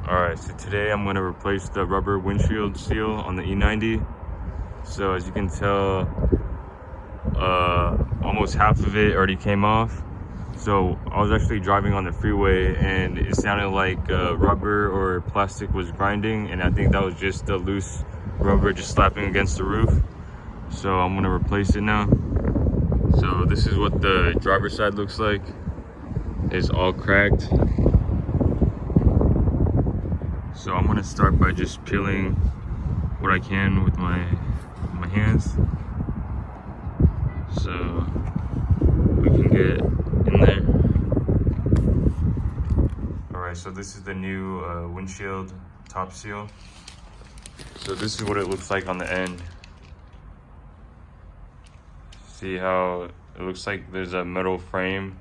Alright, so today I'm going to replace the rubber windshield seal on the E90. So as you can tell, almost half of it already came off. So I was actually driving on the freeway and it sounded like rubber or plastic was grinding, and I think that was just the loose rubber just slapping against the roof. So I'm going to replace it now. So this is what the driver's side looks like. It's all cracked. So I'm gonna start by just peeling what I can with my hands, so we can get in there. All right, so this is the new windshield top seal. So this is what it looks like on the end. See how it looks like there's a metal frame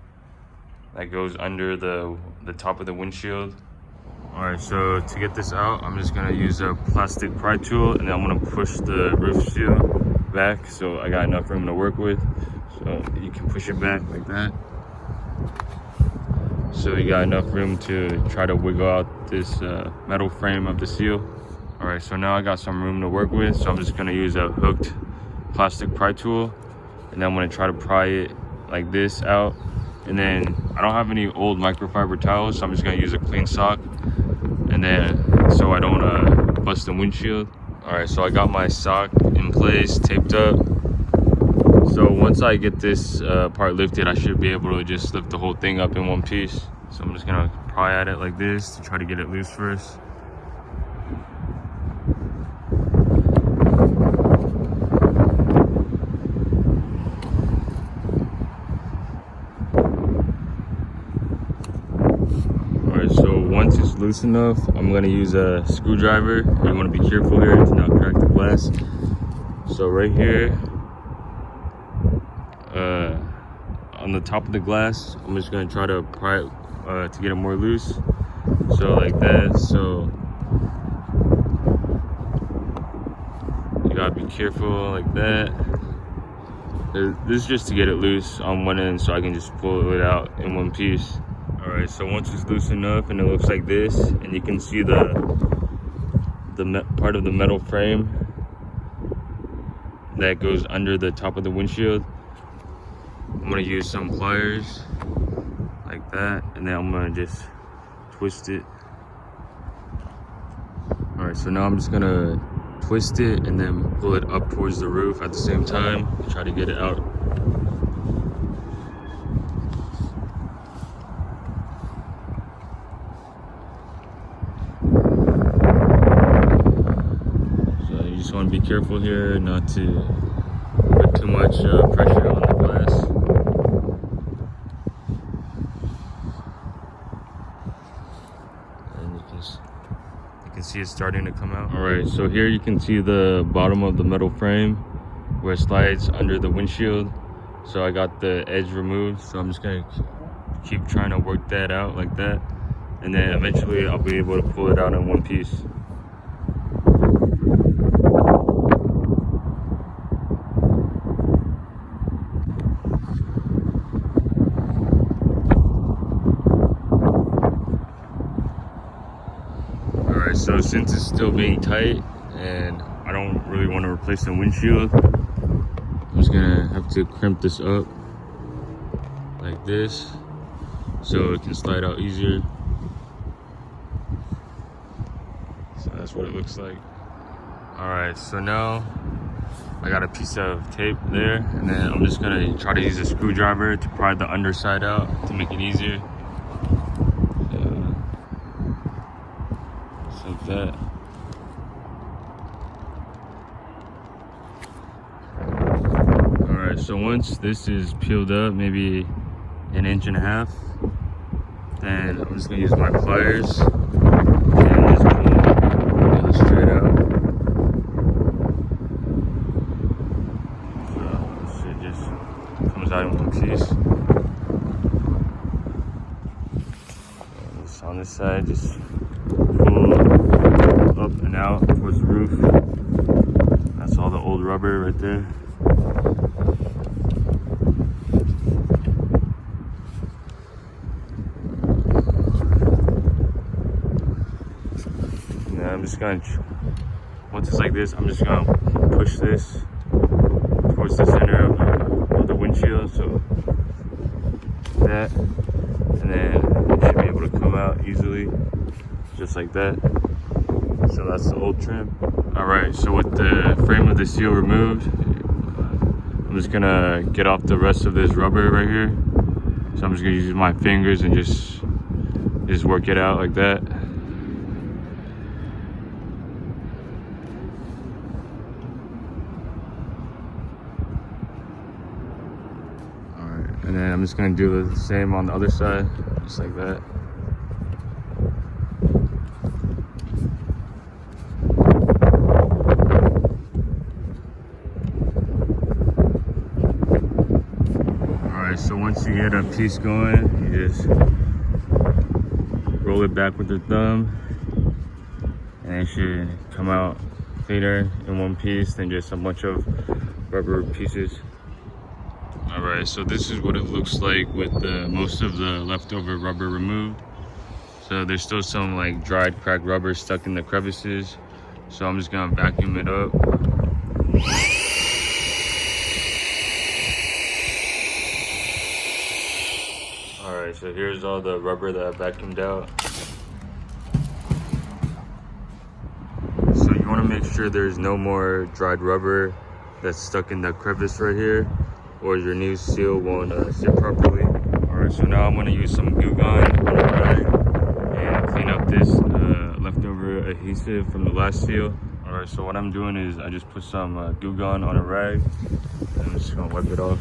that goes under the top of the windshield. All right, so to get this out, I'm just gonna use a plastic pry tool, and then I'm gonna push the roof seal back so I got enough room to work with. So you can push it back like that. So you got enough room to try to wiggle out this metal frame of the seal. All right, so now I got some room to work with, so I'm just gonna use a hooked plastic pry tool, and then I'm gonna try to pry it like this out. And then I don't have any old microfiber towels, so I'm just gonna use a clean sock, and then so I don't bust the windshield. All right, so I got my sock in place, taped up. So once I get this part lifted, I should be able to just lift the whole thing up in one piece. So I'm just gonna pry at it like this to try to get it loose first. Once it's loose enough, I'm gonna use a screwdriver. You wanna be careful here to not crack the glass. So right here, on the top of the glass, I'm just gonna try to pry it to get it more loose. So like that. So you gotta be careful like that. This is just to get it loose on one end so I can just pull it out in one piece. All right, so once it's loose enough and it looks like this, and you can see the part of the metal frame that goes under the top of the windshield, I'm gonna use some pliers like that, and then I'm gonna just twist it. All right, so now I'm just gonna twist it and then pull it up towards the roof at the same time to try to get it out. Just want to be careful here not to put too much pressure on the glass. And you can see it's starting to come out. All right, so here you can see the bottom of the metal frame where it slides under the windshield. So I got the edge removed, so I'm just gonna keep trying to work that out like that, and then eventually I'll be able to pull it out in one piece. So since it's still being tight and I don't really want to replace the windshield, I'm just gonna have to crimp this up like this so it can slide out easier. So that's what it looks like. All right, so now I got a piece of tape there, and then I'm just gonna try to use a screwdriver to pry the underside out to make it easier. Like that. All right, so once this is peeled up, maybe 1.5 inches, then I'm just gonna use my pliers and just pull it straight out. So this shit just comes out in one piece. On this side, just pull up and out towards the roof. That's all the old rubber right there. I'm just gonna, once it's like this, I'm just gonna push this towards the center of the windshield, so that, and then it should be able to come out easily, just like that. So that's the old trim. All right, so with the frame of the seal removed, I'm just gonna get off the rest of this rubber right here. So I'm just gonna use my fingers and just work it out like that. All right, and then I'm just gonna do the same on the other side, just like that. So once you get a piece going, you just roll it back with the thumb, and it should come out cleaner in one piece than just a bunch of rubber pieces. All right, so this is what it looks like with most of the leftover rubber removed. So there's still some like dried cracked rubber stuck in the crevices. So I'm just gonna vacuum it up. Alright, so here's all the rubber that I vacuumed out. So you want to make sure there's no more dried rubber that's stuck in the crevice right here, or your new seal won't sit properly. Alright, so now I'm going to use some glue gun on the rag and clean up this leftover adhesive from the last seal. Alright, so what I'm doing is I just put some glue gun on a rag, and I'm just going to wipe it off.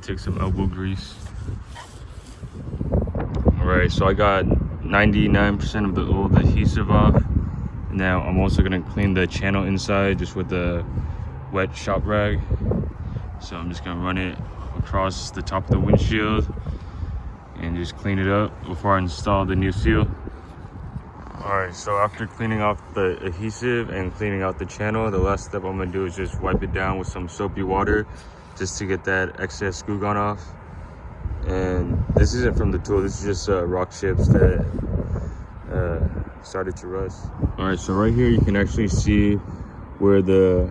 Take some elbow grease. All right, so I got 99% of the old adhesive off. Now I'm also gonna clean the channel inside just with a wet shop rag. So I'm just gonna run it across the top of the windshield and just clean it up before I install the new seal. All right, so after cleaning off the adhesive and cleaning out the channel, the last step I'm gonna do is just wipe it down with some soapy water, just to get that excess glue gun off. And this isn't from the tool, this is just rock chips that started to rust. All right, so right here you can actually see where the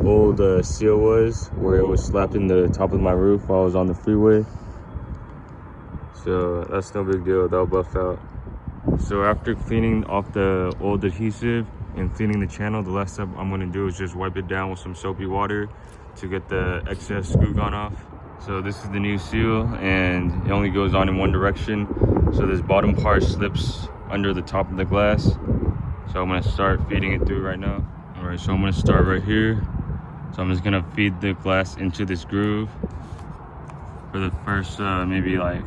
old seal was, where it was slapped in the top of my roof while I was on the freeway. So that's no big deal, that'll buff out. So after cleaning off the old adhesive and cleaning the channel, the last step I'm gonna do is just wipe it down with some soapy water to get the excess glue gun off. So this is the new seal, and it only goes on in one direction. So this bottom part slips under the top of the glass. So I'm gonna start feeding it through right now. All right, so I'm gonna start right here. So I'm just gonna feed the glass into this groove for the first maybe like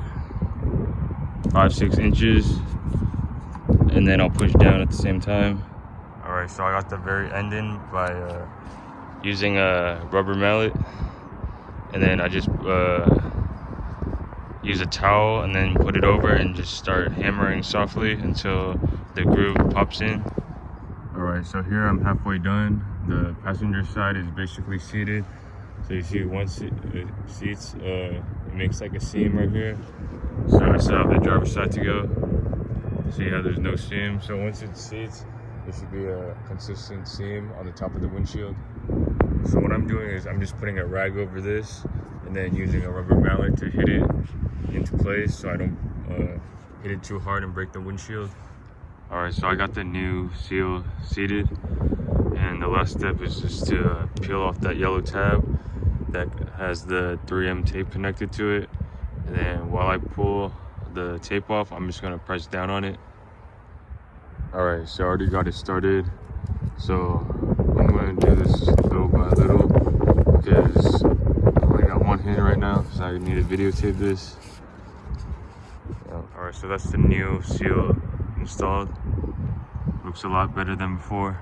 5-6 inches, and then I'll push down at the same time. All right, so I got the very end in by using a rubber mallet, and then I just use a towel and then put it over and just start hammering softly until the groove pops in. All right, so here I'm halfway done. The passenger side is basically seated. So you see once it seats, it makes like a seam right here. So I still have the driver's side to go. See how there's no seam. So once it seats, there should be a consistent seam on the top of the windshield. So what I'm doing is I'm just putting a rag over this and then using a rubber mallet to hit it into place so I don't hit it too hard and break the windshield. All right, so I got the new seal seated, and the last step is just to peel off that yellow tab that has the 3M tape connected to it. And then while I pull the tape off, I'm just gonna press down on it. All right, so I already got it started. So I'm gonna do this little by little because I only got one hand right now, so I need to videotape this. All right, so that's the new seal installed. Looks a lot better than before.